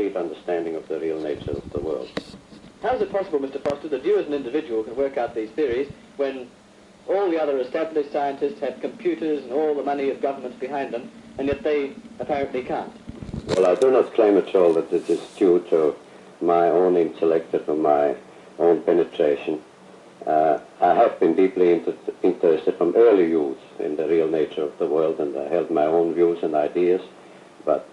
complete understanding of the real nature of the world. How is it possible, Mr. Foster, that you as an individual can work out these theories when all the other established scientists have computers and all the money of governments behind them, and yet they apparently can't? Well, I do not claim at all that it is due to my own intellect or to my own penetration. I have been deeply interested from early youth in the real nature of the world, and I held my own views and ideas. But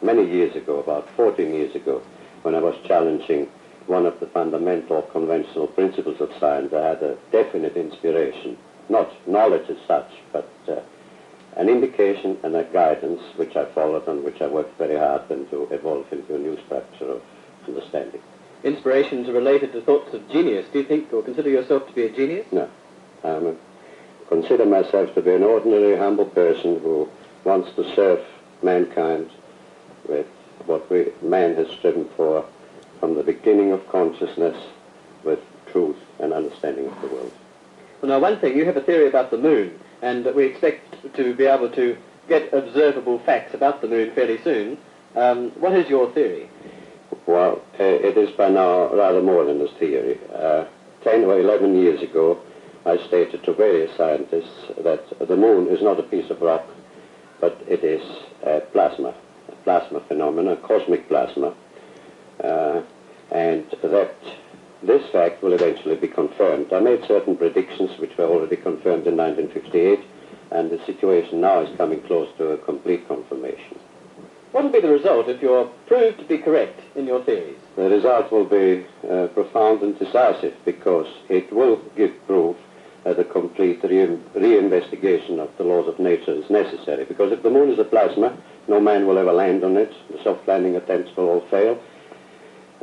many years ago, about 14 years ago, when I was challenging one of the fundamental conventional principles of science, I had a definite inspiration, not knowledge as such, but an indication and a guidance which I followed and which I worked very hard on to evolve into a new structure of understanding. Inspirations are related to thoughts of genius. Do you think or consider yourself to be a genius? No. I consider myself to be an ordinary, humble person who wants to serve mankind with what man has striven for from the beginning of consciousness, with truth and understanding of the world. Well, now, one thing, you have a theory about the moon, and we expect to be able to get observable facts about the moon fairly soon. What is your theory? Well, it is by now rather more than a theory. 10 or 11 years ago, I stated to various scientists that the moon is not a piece of rock, but it is a plasma phenomenon, cosmic plasma, and that this fact will eventually be confirmed. I made certain predictions which were already confirmed in 1958, and the situation now is coming close to a complete confirmation. What will be the result if you're proved to be correct in your theories? The result will be profound and decisive, because it will give proof that a complete reinvestigation of the laws of nature is necessary. Because if the moon is a plasma, no man will ever land on it. The soft landing attempts will all fail.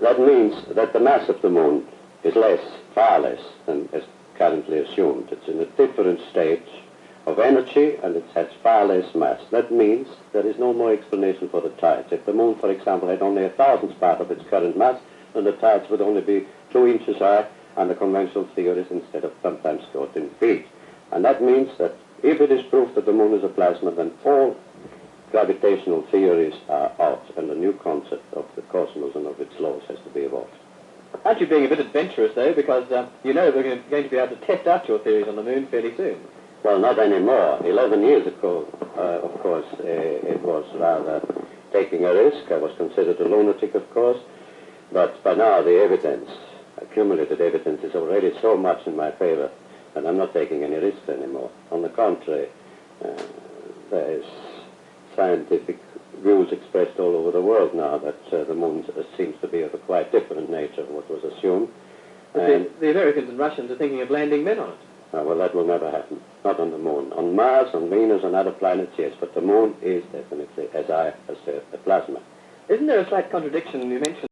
That means that the mass of the moon is far less than is currently assumed. It's in a different state of energy, and it has far less mass. That means there is no more explanation for the tides. If the moon, for example, had only 1,000th part of its current mass, then the tides would only be 2 inches high under conventional theories instead of sometimes 14 feet. And that means that if it is proved that the moon is a plasma, then all gravitational theories are out, and a new concept of the cosmos and of its laws has to be evolved. Aren't you being a bit adventurous, though, because you know we're going to be able to test out your theories on the moon fairly soon? Well, not anymore. 11 years ago, of course, it was rather taking a risk. I was considered a lunatic, of course, but by now the evidence, accumulated evidence, is already so much in my favor that I'm not taking any risks anymore. On the contrary, there is scientific views expressed all over the world now that the moon seems to be of a quite different nature from what was assumed. But the Americans and Russians are thinking of landing men on it. Well, that will never happen. Not on the moon. On Mars, on Venus, on other planets, yes, but the moon is definitely, as I assert, a plasma. Isn't there a slight contradiction? You mentioned